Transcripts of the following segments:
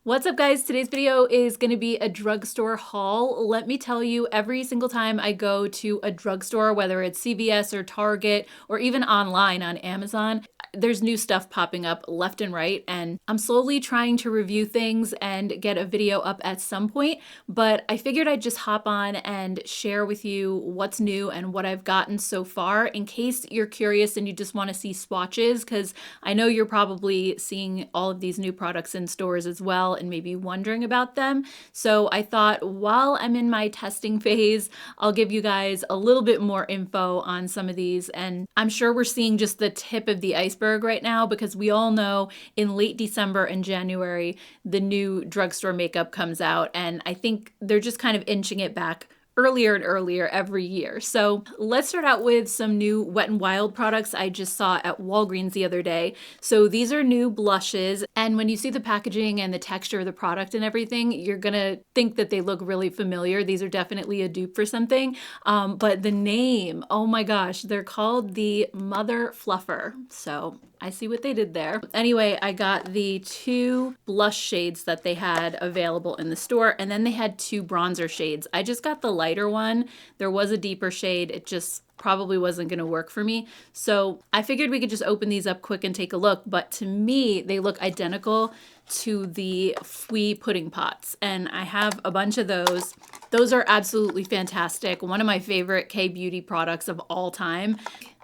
What's up guys? Today's video is going to be a drugstore haul. Let me tell you, every single time I go to a drugstore, whether it's CVS or Target or even online on Amazon, there's new stuff popping up left and right, and I'm slowly trying to review things and get a video up at some point, but I figured I'd just hop on and share with you what's new and what I've gotten so far in case you're curious and you just want to see swatches, because I know you're probably seeing all of these new products in stores as well and maybe wondering about them. So I thought while I'm in my testing phase, I'll give you guys a little bit more info on some of these. And I'm sure we're seeing just the tip of the iceberg right now, because we all know in late December and January, the new drugstore makeup comes out. And I think they're just kind of inching it back earlier and earlier every year. So let's start out with some new Wet n Wild products I just saw at Walgreens the other day. So these are new blushes, and when you see the packaging and the texture of the product and everything, you're gonna think that they look really familiar. These are definitely a dupe for something, but the name, oh my gosh, they're called the Mother Fluffer. So I see what they did there. Anyway, I got the two blush shades that they had available in the store, and then they had two bronzer shades. I just got the lighter one. There was a deeper shade. It just probably wasn't going to work for me. So I figured we could just open these up quick and take a look. But to me, they look identical to the Fui pudding pots. And I have a bunch of those. Those are absolutely fantastic. One of my favorite K-beauty products of all time.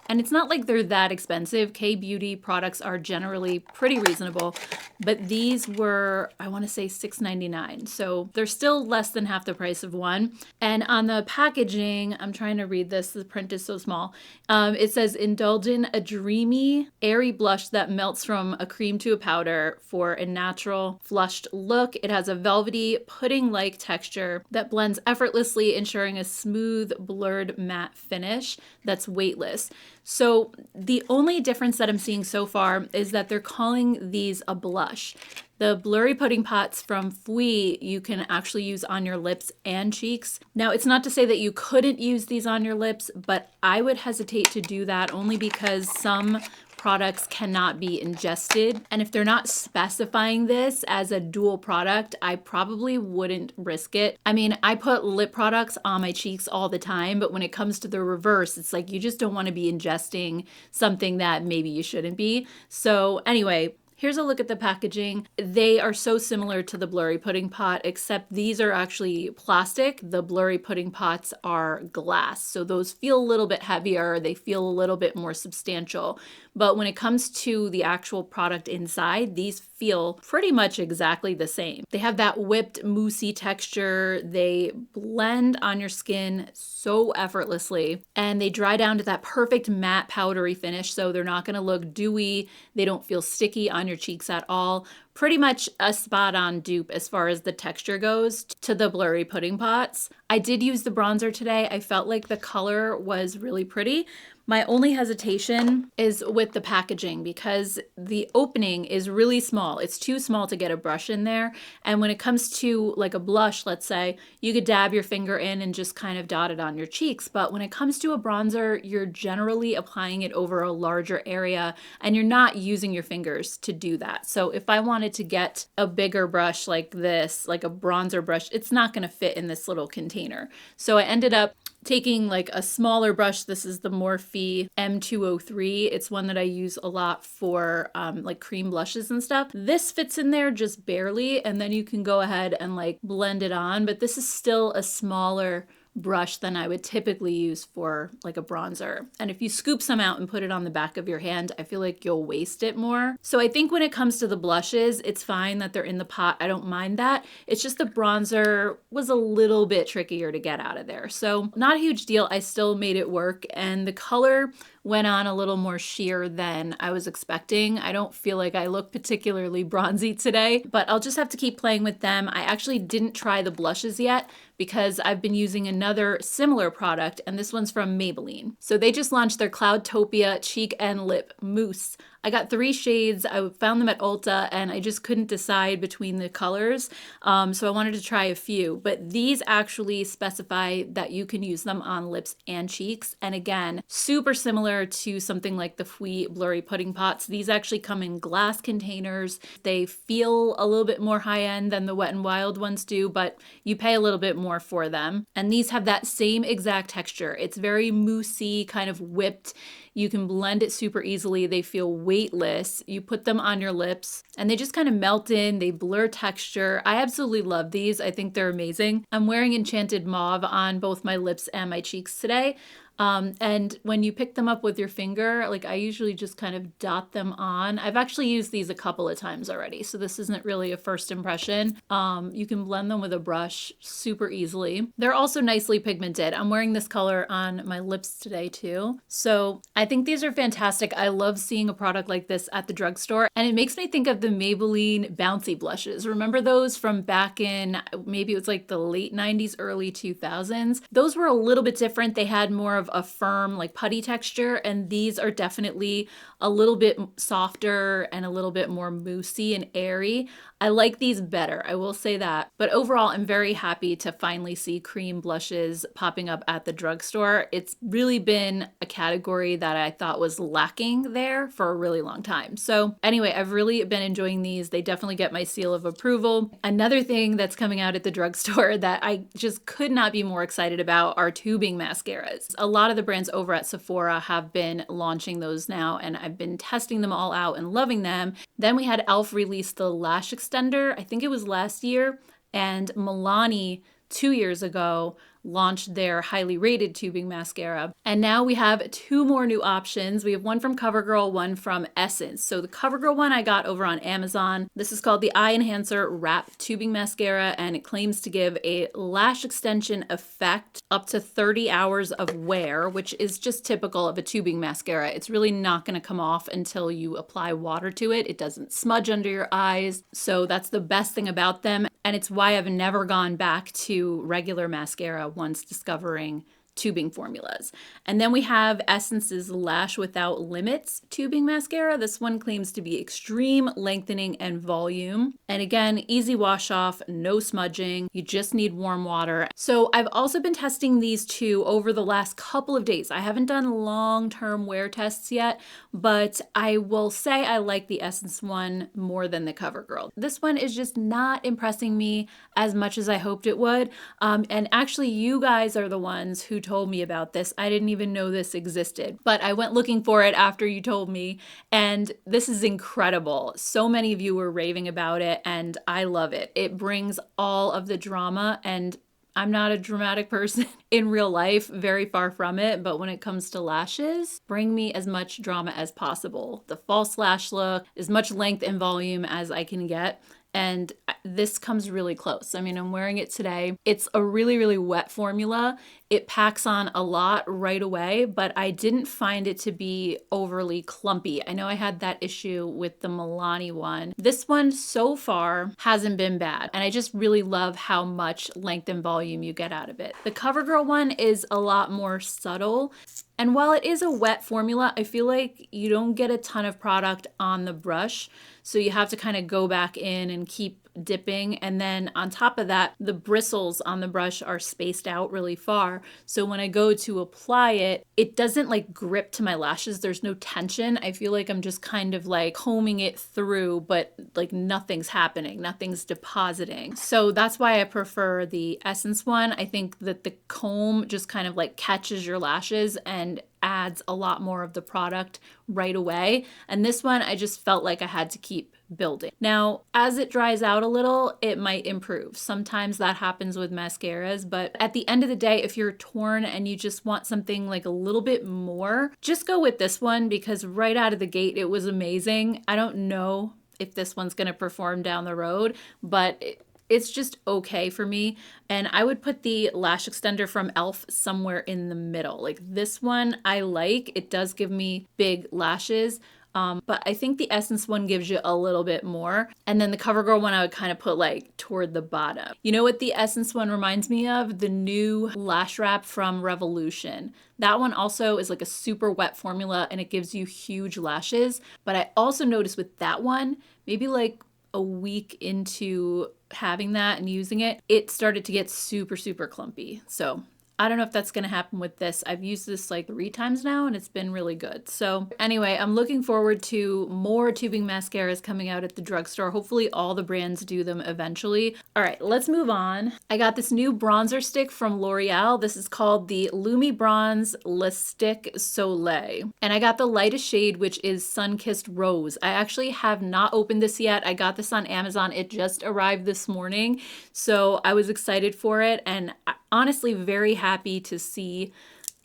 And it's not like they're that expensive. K-beauty products are generally pretty reasonable, but these were, I want to say $6.99. So they're still less than half the price of one. And on the packaging, I'm trying to read this, the print is so small. It says, indulge in a dreamy, airy blush that melts from a cream to a powder for a natural, flushed look. It has a velvety, pudding-like texture that blends effortlessly, ensuring a smooth, blurred matte finish that's weightless. So the only difference that I'm seeing so far is that they're calling these a blush. The blurry pudding pots from Fui you can actually use on your lips and cheeks. Now, it's not to say that you couldn't use these on your lips, but I would hesitate to do that only because some products cannot be ingested. And if they're not specifying this as a dual product, I probably wouldn't risk it. I mean, I put lip products on my cheeks all the time, but when it comes to the reverse, it's like you just don't want to be ingesting something that maybe you shouldn't be. So anyway, here's a look at the packaging. They are so similar to the blurry pudding pot, except these are actually plastic. The blurry pudding pots are glass. So those feel a little bit heavier. They feel a little bit more substantial. But when it comes to the actual product inside, these feel pretty much exactly the same. They have that whipped moussey texture. They blend on your skin so effortlessly, and they dry down to that perfect matte powdery finish. So they're not gonna look dewy. They don't feel sticky on your cheeks at all. Pretty much a spot on dupe as far as the texture goes to the blurry pudding pots. I did use the bronzer today. I felt like the color was really pretty. My only hesitation is with the packaging because the opening is really small. It's too small to get a brush in there. And when it comes to like a blush, let's say, you could dab your finger in and just kind of dot it on your cheeks. But when it comes to a bronzer, you're generally applying it over a larger area and you're not using your fingers to do that. So if I wanted to get a bigger brush like this, like a bronzer brush, it's not going to fit in this little container. So I ended up taking like a smaller brush. This is the Morphe M203. It's one that I use a lot for like cream blushes and stuff. This fits in there just barely, and then you can go ahead and like blend it on, but this is still a smaller brush than I would typically use for like a bronzer. And if you scoop some out and put it on the back of your hand, I feel like you'll waste it more. So I think when it comes to the blushes, it's fine that they're in the pot. I don't mind that. It's just the bronzer was a little bit trickier to get out of there. So not a huge deal. I still made it work, and the color went on a little more sheer than I was expecting. I don't feel like I look particularly bronzy today, but I'll just have to keep playing with them. I actually didn't try the blushes yet because I've been using another similar product, and this one's from Maybelline. So they just launched their Cloudtopia Cheek and Lip Mousse. I got 3 shades. I found them at Ulta and I just couldn't decide between the colors. So I wanted to try a few, but these actually specify that you can use them on lips and cheeks. And again, super similar to something like the Fui Blurry Pudding Pots. These actually come in glass containers. They feel a little bit more high end than the Wet n Wild ones do, but you pay a little bit more for them. And these have that same exact texture. It's very moussey, kind of whipped. You can blend it super easily. They feel weightless. You put them on your lips and they just kind of melt in. They blur texture. I absolutely love these. I think they're amazing. I'm wearing Enchanted Mauve on both my lips and my cheeks today. And when you pick them up with your finger, like I usually just kind of dot them on. I've actually used these a couple of times already, so this isn't really a first impression. You can blend them with a brush super easily. They're also nicely pigmented. I'm wearing this color on my lips today too. So I think these are fantastic. I love seeing a product like this at the drugstore, and it makes me think of the Maybelline Bouncy blushes. Remember those from back in, maybe it was like the late 90s, early 2000s? Those were a little bit different. They had more of a firm like putty texture, and these are definitely a little bit softer and a little bit more moussey and airy. I like these better, I will say that. But overall, I'm very happy to finally see cream blushes popping up at the drugstore. It's really been a category that I thought was lacking there for a really long time. So anyway, I've really been enjoying these. They definitely get my seal of approval. Another thing that's coming out at the drugstore that I just could not be more excited about are tubing mascaras. A lot of the brands over at Sephora have been launching those now, and I've been testing them all out and loving them. Then we had e.l.f. release the lash extender, I think it was last year, and Milani 2 years ago launched their highly rated tubing mascara. And now we have 2 more new options. We have one from CoverGirl, one from Essence. So the CoverGirl one I got over on Amazon. This is called the Eye Enhancer Wrap Tubing Mascara, and it claims to give a lash extension effect up to 30 hours of wear, which is just typical of a tubing mascara. It's really not going to come off until you apply water to it. It doesn't smudge under your eyes. So that's the best thing about them. And it's why I've never gone back to regular mascara once discovering tubing formulas. And then we have Essence's Lash Without Limits tubing mascara. This one claims to be extreme lengthening and volume. And again, easy wash off, no smudging. You just need warm water. So I've also been testing these 2 over the last couple of days. I haven't done long-term wear tests yet, but I will say I like the Essence one more than the CoverGirl. This one is just not impressing me as much as I hoped it would. And actually, you guys are the ones who told me about this. I didn't even know this existed, but I went looking for it after you told me, and this is incredible. So many of you were raving about it, and I love it. It brings all of the drama, and I'm not a dramatic person in real life, very far from it, but when it comes to lashes, bring me as much drama as possible. The false lash look, as much length and volume as I can get. And this comes really close. I mean, I'm wearing it today. It's a really, really wet formula. It packs on a lot right away, but I didn't find it to be overly clumpy. I know I had that issue with the Milani one. This one so far hasn't been bad, and I just really love how much length and volume you get out of it. The CoverGirl one is a lot more subtle. And while it is a wet formula, I feel like you don't get a ton of product on the brush. So you have to kind of go back in and keep dipping. And then on top of that, the bristles on the brush are spaced out really far. So when I go to apply it, it doesn't like grip to my lashes. There's no tension. I feel like I'm just kind of like combing it through, but like nothing's happening, nothing's depositing. So that's why I prefer the Essence one. I think that the comb just kind of like catches your lashes and adds a lot more of the product right away. And this one, I just felt like I had to keep building. Now, as it dries out a little, it might improve. Sometimes that happens with mascaras, but at the end of the day, if you're torn and you just want something like a little bit more, just go with this one, because right out of the gate, it was amazing. I don't know if this one's going to perform down the road, but it's just okay for me. And I would put the lash extender from e.l.f. somewhere in the middle. Like this one I like. It does give me big lashes. But I think the Essence one gives you a little bit more. And then the CoverGirl one I would kind of put like toward the bottom. You know what the Essence one reminds me of? The new lash wrap from Revolution. That one also is like a super wet formula and it gives you huge lashes. But I also noticed with that one, maybe like a week into having that and using it, it started to get super, super clumpy. So I don't know if that's going to happen with this. I've used this like 3 times now and it's been really good. So anyway, I'm looking forward to more tubing mascaras coming out at the drugstore. Hopefully all the brands do them eventually. All right, let's move on. I got this new bronzer stick from L'Oreal. This is called the Lumi Bronze Lipstick Soleil. And I got the lightest shade, which is Sun-Kissed Rose. I actually have not opened this yet. I got this on Amazon. It just arrived this morning. So I was excited for it and honestly very happy to see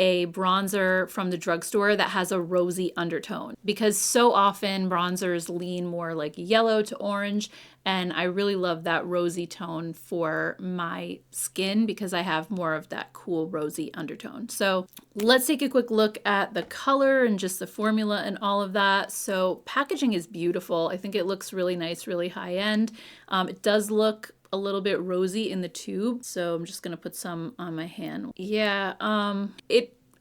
a bronzer from the drugstore that has a rosy undertone, because so often bronzers lean more like yellow to orange, and I really love that rosy tone for my skin because I have more of that cool rosy undertone. So let's take a quick look at the color and just the formula and all of that. So packaging is beautiful. I think it looks really nice, really high end. It does look a little bit rosy in the tube, so I'm just gonna put some on my hand. Yeah,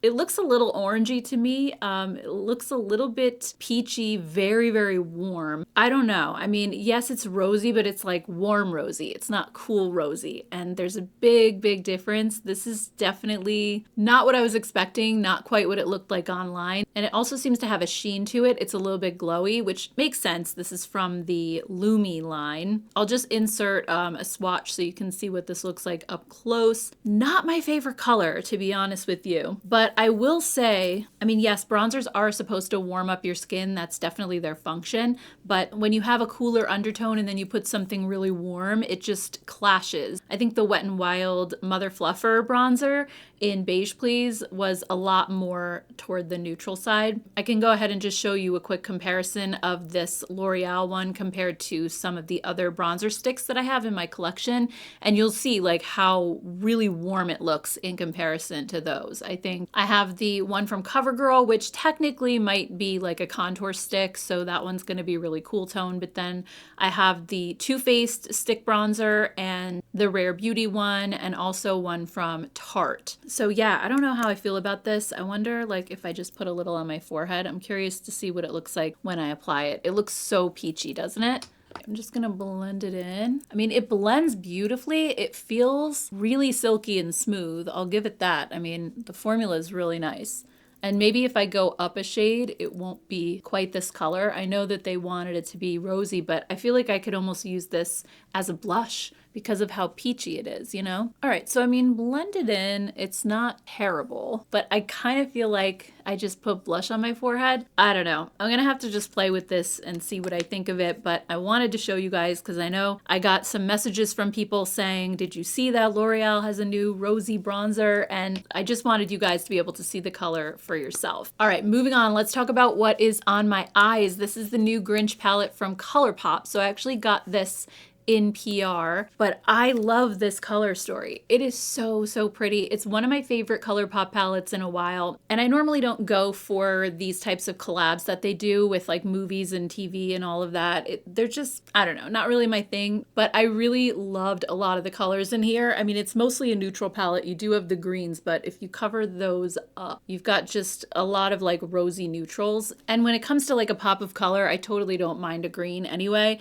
it looks a little orangey to me. It looks a little bit peachy, very, very warm. I don't know. I mean, yes, it's rosy, but it's like warm rosy. It's not cool rosy. And there's a big, big difference. This is definitely not what I was expecting, not quite what it looked like online. And it also seems to have a sheen to it. It's a little bit glowy, which makes sense. This is from the Lumi line. I'll just insert a swatch so you can see what this looks like up close. Not my favorite color, to be honest with you, but I will say, I mean, yes, bronzers are supposed to warm up your skin. That's definitely their function. But when you have a cooler undertone and then you put something really warm, it just clashes. I think the Wet n Wild Mother Fluffer bronzer in Beige Please was a lot more toward the neutral side. I can go ahead and just show you a quick comparison of this L'Oreal one compared to some of the other bronzer sticks that I have in my collection. And you'll see like how really warm it looks in comparison to those. I think I have the one from CoverGirl, which technically might be like a contour stick, so that one's going to be really cool tone. But then I have the Too Faced stick bronzer and the Rare Beauty one, and also one from Tarte. So yeah, I don't know how I feel about this. I wonder like if I just put a little on my forehead. I'm curious to see what it looks like when I apply it. It looks so peachy, doesn't it? I'm just gonna blend it in. I mean, it blends beautifully. It feels really silky and smooth. I'll give it that. I mean, the formula is really nice. And maybe if I go up a shade, it won't be quite this color. I know that they wanted it to be rosy, but I feel like I could almost use this as a blush because of how peachy it is, you know? All right, so I mean, blended in, it's not terrible, but I kind of feel like I just put blush on my forehead. I don't know. I'm gonna have to just play with this and see what I think of it, but I wanted to show you guys because I know I got some messages from people saying, did you see that L'Oreal has a new rosy bronzer? And I just wanted you guys to be able to see the color for yourself. All right, moving on, let's talk about what is on my eyes. This is the new Grinch palette from ColourPop. So I actually got this in PR, but I love this color story. It is so, so pretty. It's one of my favorite ColourPop palettes in a while. And I normally don't go for these types of collabs that they do with like movies and TV and all of that. They're just, I don't know, not really my thing, but I really loved a lot of the colors in here. I mean, it's mostly a neutral palette. You do have the greens, but if you cover those up, you've got just a lot of like rosy neutrals. And when it comes to like a pop of color, I totally don't mind a green anyway.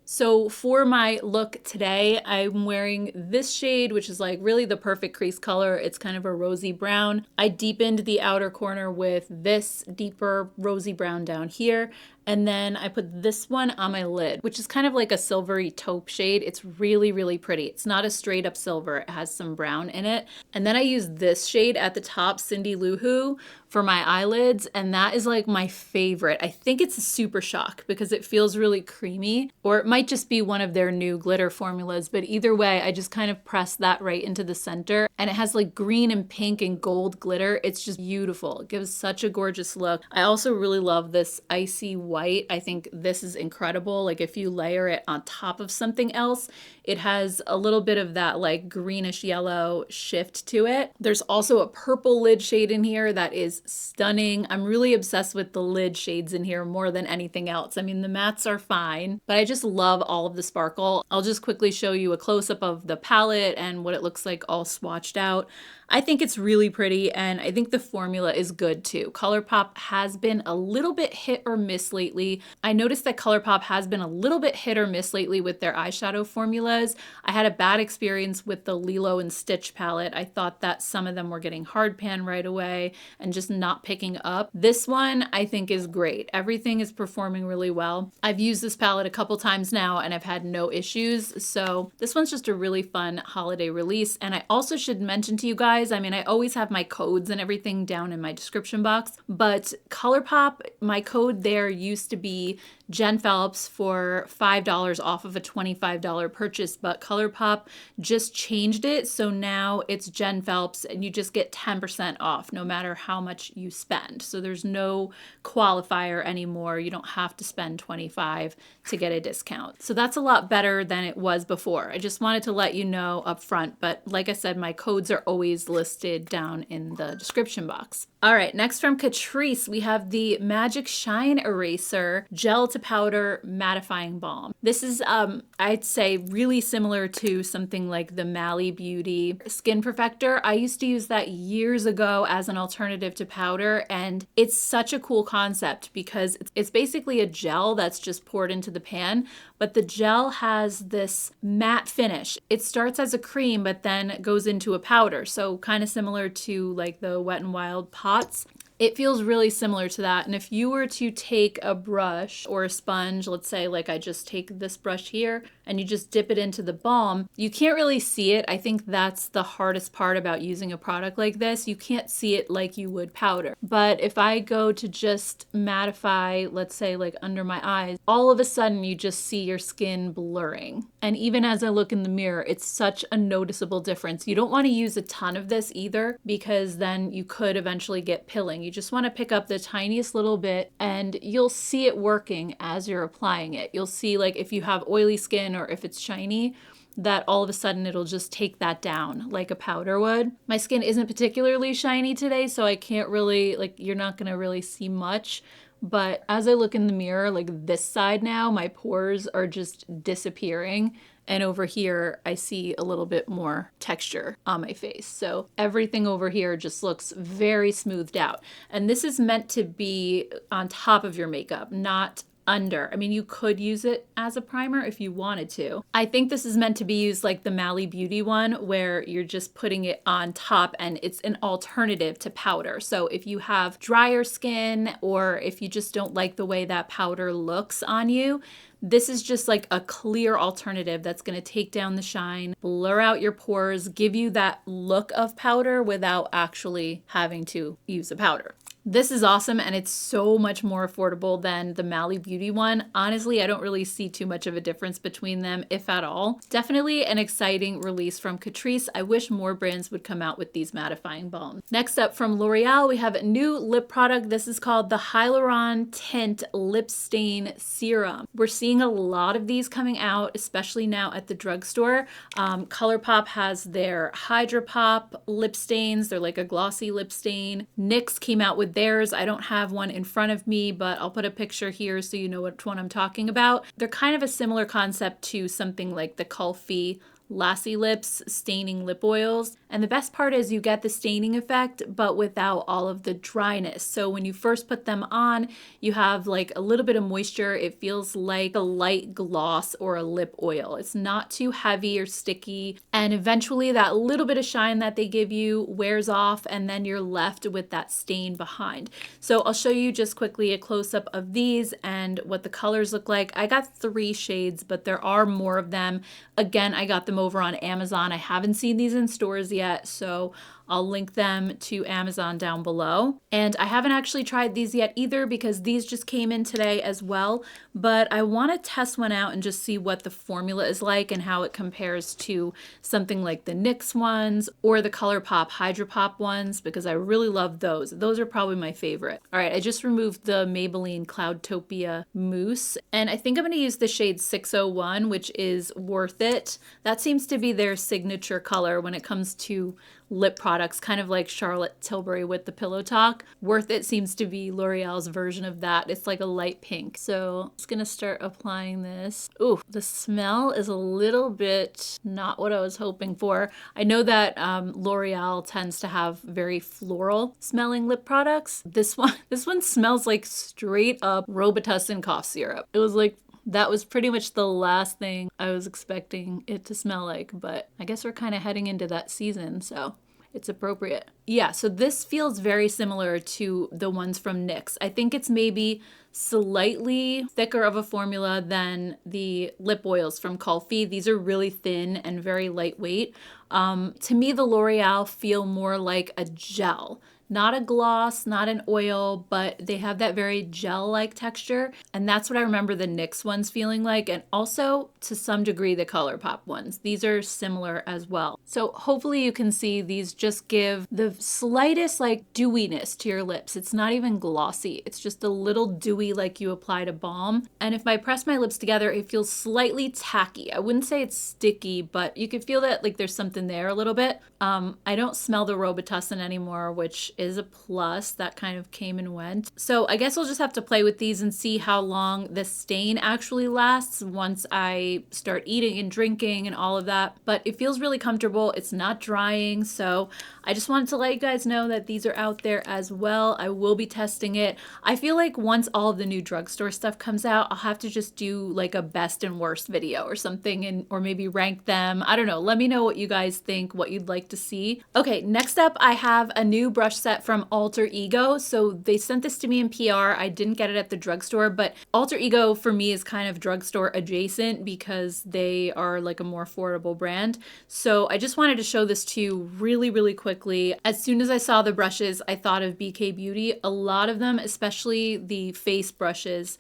So for my look today, I'm wearing this shade, which is like really the perfect crease color. It's kind of a rosy brown. I deepened the outer corner with this deeper rosy brown down here. And then I put this one on my lid, which is kind of like a silvery taupe shade. It's really, really pretty. It's not a straight up silver. It has some brown in it. And then I use this shade at the top, Cindy Lou Who, for my eyelids. And that is like my favorite. I think it's a Super Shock because it feels really creamy, or it might just be one of their new glitter formulas. But either way, I just kind of press that right into the center. And it has like green and pink and gold glitter. It's just beautiful. It gives such a gorgeous look. I also really love this icy white. I think this is incredible. Like if you layer it on top of something else, it has a little bit of that like greenish yellow shift to it. There's also a purple lid shade in here that is is stunning. I'm really obsessed with the lid shades in here more than anything else. I mean, the mattes are fine, but I just love all of the sparkle. I'll just quickly show you a close-up of the palette and what it looks like all swatched out. I think it's really pretty, and I think the formula is good too. ColourPop has been a little bit hit or miss lately. I noticed that ColourPop has been a little bit hit or miss lately with their eyeshadow formulas. I had a bad experience with the Lilo and Stitch palette. I thought that some of them were getting hard pan right away and just not picking up. This one I think is great. Everything is performing really well. I've used this palette a couple times now and I've had no issues. So this one's just a really fun holiday release. And I also should mention to you guys, I mean, I always have my codes and everything down in my description box, but ColourPop, my code there used to be Jen Phelps for $5 off of a $25 purchase, but ColourPop just changed it. So now it's Jen Phelps and you just get 10% off no matter how much you spend. So there's no qualifier anymore. You don't have to spend 25 to get a discount. So that's a lot better than it was before. I just wanted to let you know up front, but like I said, my codes are always listed down in the description box. All right, next from Krice, we have the Magic Shine Eraser Gel to Powder Mattifying Balm. This is, I'd say, really similar to something like the Mally Beauty Skin Perfector. I used to use that years ago as an alternative to powder, and it's such a cool concept because it's basically a gel that's just poured into the pan, but the gel has this matte finish. It starts as a cream, but then goes into a powder. So kind of similar to like the Wet n Wild pots. It feels really similar to that. And if you were to take a brush or a sponge, let's say like I just take this brush here and you just dip it into the balm, you can't really see it. I think that's the hardest part about using a product like this. You can't see it like you would powder. But if I go to just mattify, let's say like under my eyes, all of a sudden you just see your skin blurring. And even as I look in the mirror, it's such a noticeable difference. You don't want to use a ton of this either because then you could eventually get pilling. You just want to pick up the tiniest little bit and you'll see it working as you're applying it. You'll see like if you have oily skin or if it's shiny, that all of a sudden it'll just take that down like a powder would. My skin isn't particularly shiny today, so I can't really, like, you're not gonna really see much. But as I look in the mirror, like this side now, my pores are just disappearing. And over here, I see a little bit more texture on my face. So everything over here just looks very smoothed out. And this is meant to be on top of your makeup, not under. I mean, you could use it as a primer if you wanted to. I think this is meant to be used like the Mally Beauty one, where you're just putting it on top and it's an alternative to powder. So if you have drier skin or if you just don't like the way that powder looks on you, this is just like a clear alternative that's going to take down the shine, blur out your pores, give you that look of powder without actually having to use a powder. This is awesome and it's so much more affordable than the Mally Beauty one. Honestly, I don't really see too much of a difference between them, if at all. Definitely an exciting release from Krice. I wish more brands would come out with these mattifying balms. Next up from L'Oreal, we have a new lip product. This is called the Hyaluron Tint Lip Stain Serum. We're seeing a lot of these coming out, especially now at the drugstore. ColourPop has their Hydra Pop lip stains. They're like a glossy lip stain. NYX came out with theirs. I don't have one in front of me, but I'll put a picture here so you know which one I'm talking about. They're kind of a similar concept to something like the Kulfi Lassie Lips staining lip oils. And the best part is you get the staining effect, but without all of the dryness. So when you first put them on, you have like a little bit of moisture. It feels like a light gloss or a lip oil. It's not too heavy or sticky. And eventually that little bit of shine that they give you wears off and then you're left with that stain behind. So I'll show you just quickly a close-up of these and what the colors look like. I got 3 shades, but there are more of them. Again, I got them over on Amazon. I haven't seen these in stores yet, so I'll link them to Amazon down below. And I haven't actually tried these yet either because these just came in today as well, but I want to test one out and just see what the formula is like and how it compares to something like the NYX ones or the ColourPop Hydra Pop ones because I really love those. Those are probably my favorite. All right, I just removed the Maybelline Cloudtopia mousse and I think I'm going to use the shade 601, which is Worth It. That seems to be their signature color when it comes to lip products, kind of like Charlotte Tilbury with the Pillow Talk. Worth It seems to be L'Oreal's version of that. It's like a light pink. So I'm just gonna start applying this. Ooh, the smell is a little bit not what I was hoping for. I know that L'Oreal tends to have very floral smelling lip products. This one smells like straight up Robitussin cough syrup. It was like, that was pretty much the last thing I was expecting it to smell like, but I guess we're kind of heading into that season, so it's appropriate. Yeah, so this feels very similar to the ones from NYX. I think it's maybe slightly thicker of a formula than the lip oils from Comfy. These are really thin and very lightweight. To me, the L'Oreal feel more like a gel. Not a gloss, not an oil, but they have that very gel-like texture. And that's what I remember the NYX ones feeling like. And also, to some degree, the ColourPop ones. These are similar as well. So hopefully you can see these just give the slightest like dewiness to your lips. It's not even glossy. It's just a little dewy like you applied a balm. And if I press my lips together, it feels slightly tacky. I wouldn't say it's sticky, but you could feel that like there's something there a little bit. I don't smell the Robitussin anymore, which is a plus. That kind of came and went. So I guess I'll just have to play with these and see how long the stain actually lasts once I start eating and drinking and all of that. But it feels really comfortable. It's not drying. So I just wanted to let you guys know that these are out there as well. I will be testing it. I feel like once all of the new drugstore stuff comes out, I'll have to just do like a best and worst video or something, and or maybe rank them. I don't know. Let me know what you guys think, what you'd like to see. Okay, next up I have a new brush set from Alter Ego. So they sent this to me in PR. I didn't get it at the drugstore, but Alter Ego for me is kind of drugstore adjacent because they are like a more affordable brand. So I just wanted to show this to you really, really quickly. As soon as I saw the brushes, I thought of BK Beauty. A lot of them, especially the face brushes,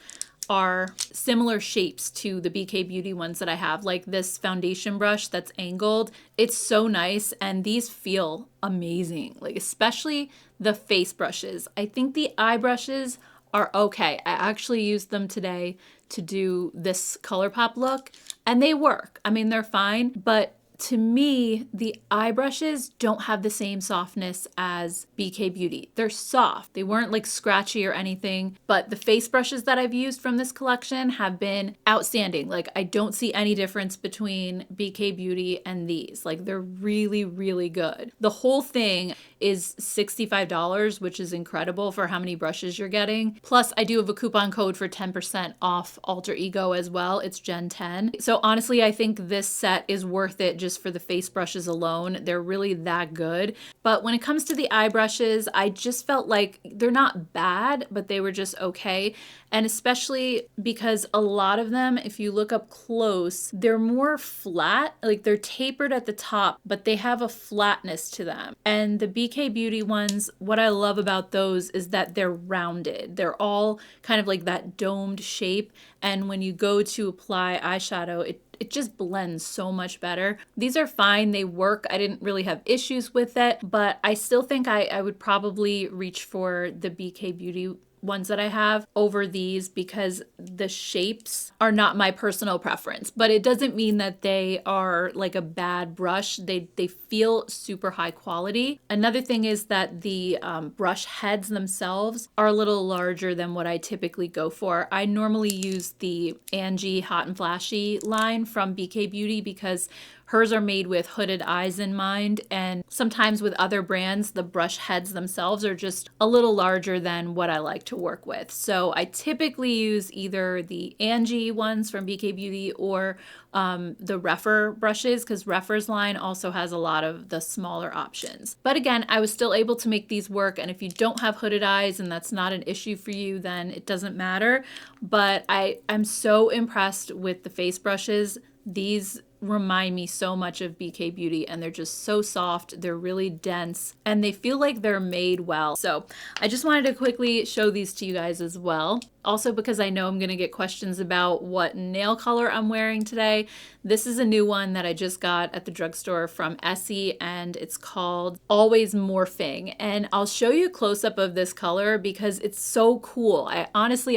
are similar shapes to the BK Beauty ones that I have, like this foundation brush that's angled. It's so nice, and these feel amazing, like especially the face brushes. I think the eye brushes are okay. I actually used them today to do this ColourPop look, and they work. I mean, they're fine, but to me, the eye brushes don't have the same softness as BK Beauty. They're soft. They weren't like scratchy or anything, but the face brushes that I've used from this collection have been outstanding. Like I don't see any difference between BK Beauty and these. Like they're really, really good. The whole thing is $65, which is incredible for how many brushes you're getting. Plus I do have a coupon code for 10% off Alter Ego as well. It's Gen 10. So honestly, I think this set is worth it just for the face brushes alone. They're really that good. But when it comes to the eye brushes, I just felt like they're not bad, but they were just okay. And especially because a lot of them, if you look up close, they're more flat, like they're tapered at the top, but they have a flatness to them. And the BK Beauty ones, what I love about those is that they're rounded. They're all kind of like that domed shape. And when you go to apply eyeshadow, it just blends so much better. These are fine, they work. I didn't really have issues with it, but I still think I would probably reach for the BK Beauty ones that I have over these because the shapes are not my personal preference, but it doesn't mean that they are like a bad brush. They feel super high quality. Another thing is that the brush heads themselves are a little larger than what I typically go for. I normally use the Angie Hot and Flashy line from BK Beauty because hers are made with hooded eyes in mind, and sometimes with other brands, the brush heads themselves are just a little larger than what I like to work with. So I typically use either the Angie ones from BK Beauty or the Rephr brushes, because Rephr's line also has a lot of the smaller options. But again, I was still able to make these work, and if you don't have hooded eyes and that's not an issue for you, then it doesn't matter. But I'm so impressed with the face brushes. These remind me so much of BK Beauty, and they're just so soft. They're really dense, and they feel like they're made well. So I just wanted to quickly show these to you guys as well. Also, because I know I'm gonna get questions about what nail color I'm wearing today, this is a new one that I just got at the drugstore from Essie, and it's called Always Morphing. And I'll show you a close-up of this color because it's so cool. I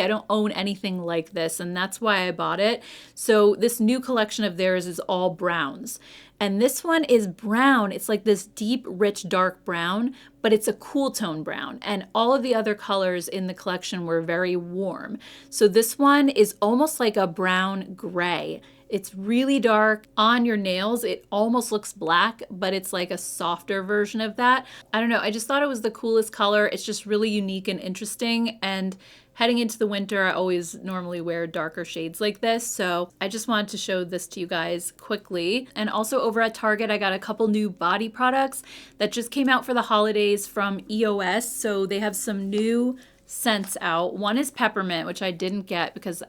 don't own anything like this, and that's why I bought it. So this new collection of theirs is all browns. And this one is brown. It's like this deep, rich, dark brown, but it's a cool tone brown. And all of the other colors in the collection were very warm. So this one is almost like a brown gray. It's really dark. On your nails, it almost looks black, but it's like a softer version of that. I don't know, I just thought it was the coolest color. It's just really unique and interesting. And heading into the winter, I always normally wear darker shades like this, so I just wanted to show this to you guys quickly. And also over at Target, I got a couple new body products that just came out for the holidays from EOS, so they have some new scents out. One is peppermint, which I didn't get because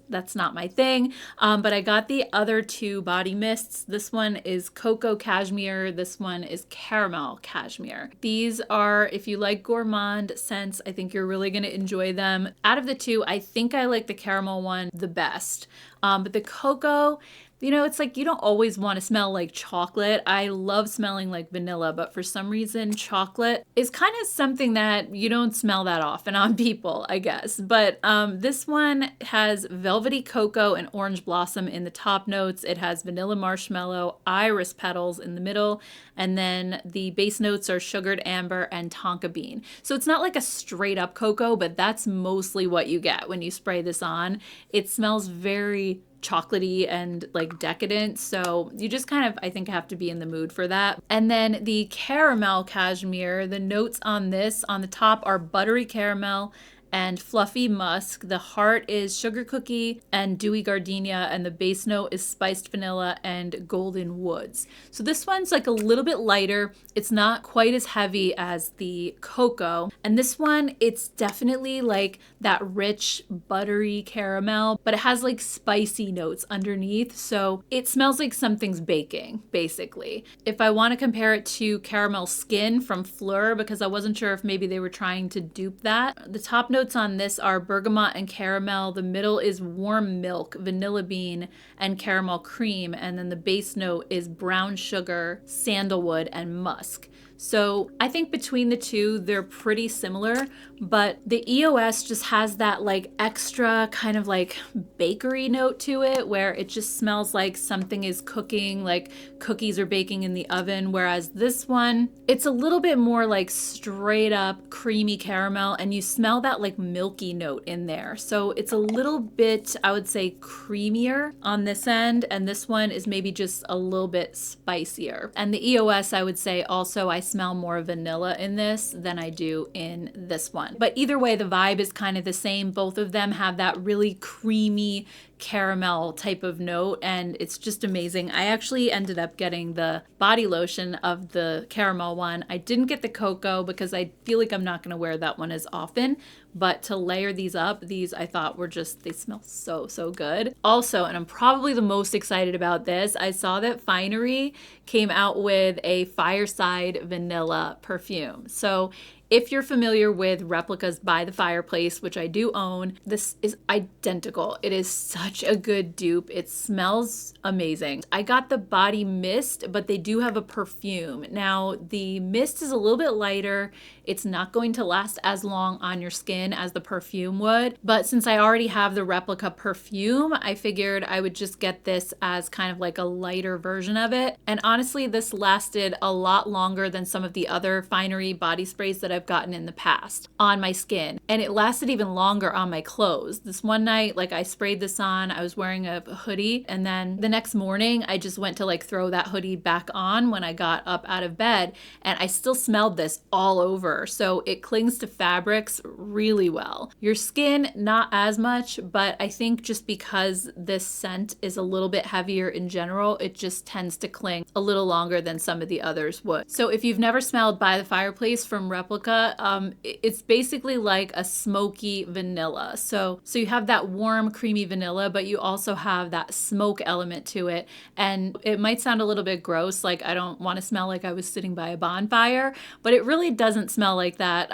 that's not my thing. But I got the other two body mists. This one is cocoa cashmere. This one is caramel cashmere. These are, if you like gourmand scents, I think you're really going to enjoy them. Out of the two, I think I like the caramel one the best. But the cocoa, it's like you don't always want to smell like chocolate. I love smelling like vanilla, but for some reason, chocolate is kind of something that you don't smell that often on people, I guess. But this one has velvety cocoa and orange blossom in the top notes. It has vanilla marshmallow, iris petals in the middle, and then the base notes are sugared amber and tonka bean. So it's not like a straight up cocoa, but that's mostly what you get when you spray this on. It smells very chocolatey and like decadent, so you just kind of, I think, have to be in the mood for that. And then the caramel cashmere, the notes on this on the top are buttery caramel and fluffy musk. The heart is sugar cookie and dewy gardenia, and the base note is spiced vanilla and golden woods. So this one's like a little bit lighter. It's not quite as heavy as the cocoa. And this one, it's definitely like that rich buttery caramel, but it has like spicy notes underneath. So it smells like something's baking, basically. If I want to compare it to Caramel Skin from Fleur, because I wasn't sure if maybe they were trying to dupe that, the top note notes on this are bergamot and caramel. The middle is warm milk, vanilla bean, and caramel cream. And then the base note is brown sugar, sandalwood, and musk. So I think between the two, they're pretty similar, but the EOS just has that like extra kind of like bakery note to it where it just smells like something is cooking, like cookies are baking in the oven. Whereas this one, it's a little bit more like straight up creamy caramel, and you smell that like milky note in there. So it's a little bit, I would say, creamier on this end, and this one is maybe just a little bit spicier. And the EOS, I would say also, I smell more vanilla in this than I do in this one. But either way, the vibe is kind of the same. Both of them have that really creamy caramel type of note, and it's just amazing. I actually ended up getting the body lotion of the caramel one. I didn't get the cocoa because I feel like I'm not going to wear that one as often, but to layer these up, these I thought were just, they smell so, so good. Also, and I'm probably the most excited about this, I saw that Finery came out with a Fireside Vanilla perfume. So if you're familiar with Replicas by the Fireplace, which I do own, this is identical. It is such a good dupe. It smells amazing. I got the body mist, but they do have a perfume. Now, the mist is a little bit lighter. It's not going to last as long on your skin as the perfume would. But since I already have the Replica perfume, I figured I would just get this as kind of like a lighter version of it. And honestly, this lasted a lot longer than some of the other Finery body sprays that I've gotten in the past on my skin. And it lasted even longer on my clothes. This one night, like I sprayed this on, I was wearing a hoodie, and then the next morning I just went to like throw that hoodie back on when I got up out of bed, and I still smelled this all over. So it clings to fabrics really well. Your skin, not as much, but I think just because this scent is a little bit heavier in general, it just tends to cling a little longer than some of the others would. So if you've never smelled By the Fireplace from Replica, mocha. It's basically like a smoky vanilla. So you have that warm, creamy vanilla, but you also have that smoke element to it. And it might sound a little bit gross, like I don't want to smell like I was sitting by a bonfire, but it really doesn't smell like that.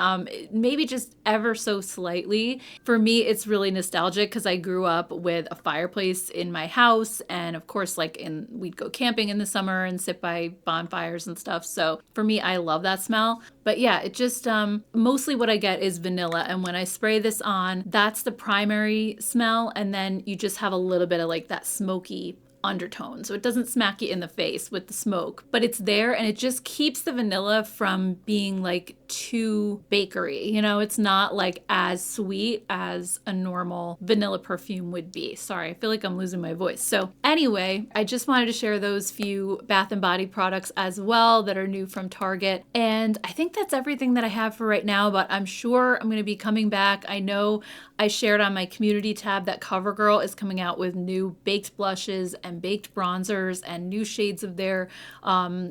Maybe just ever so slightly. For me, it's really nostalgic because I grew up with a fireplace in my house, and of course, we'd go camping in the summer and sit by bonfires and stuff. So for me, I love that smell. But yeah, it just mostly what I get is vanilla, and when I spray this on, that's the primary smell, and then you just have a little bit of like that smoky undertone. So it doesn't smack you in the face with the smoke, but it's there, and it just keeps the vanilla from being like too bakery. You know, it's not like as sweet as a normal vanilla perfume would be. Sorry, I feel like I'm losing my voice. So anyway, I just wanted to share those few Bath & Body products as well that are new from Target. And I think that's everything that I have for right now, but I'm sure I'm going to be coming back. I know I shared on my community tab that CoverGirl is coming out with new baked blushes and baked bronzers and new shades of their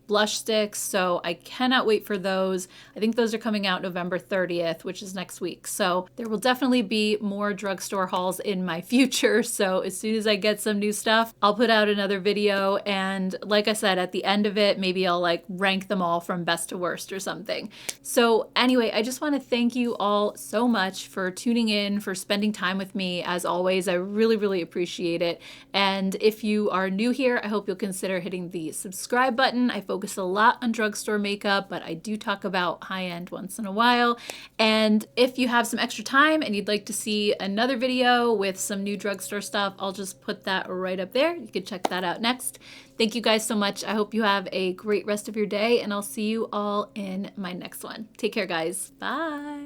blush sticks. So I cannot wait for those. I think those are coming out November 30th, which is next week. So there will definitely be more drugstore hauls in my future. So as soon as I get some new stuff, I'll put out another video. And like I said, at the end of it, maybe I'll like rank them all from best to worst or something. So anyway, I just want to thank you all so much for tuning in, for spending time with me. As always, I really, really appreciate it. And if you are new here, I hope you'll consider hitting the subscribe button. I focus a lot on drugstore makeup, but I do talk about high-end once in a while. And if you have some extra time and you'd like to see another video with some new drugstore stuff, I'll just put that right up there. You can check that out next. Thank you guys so much. I hope you have a great rest of your day, and I'll see you all in my next one. Take care, guys. Bye.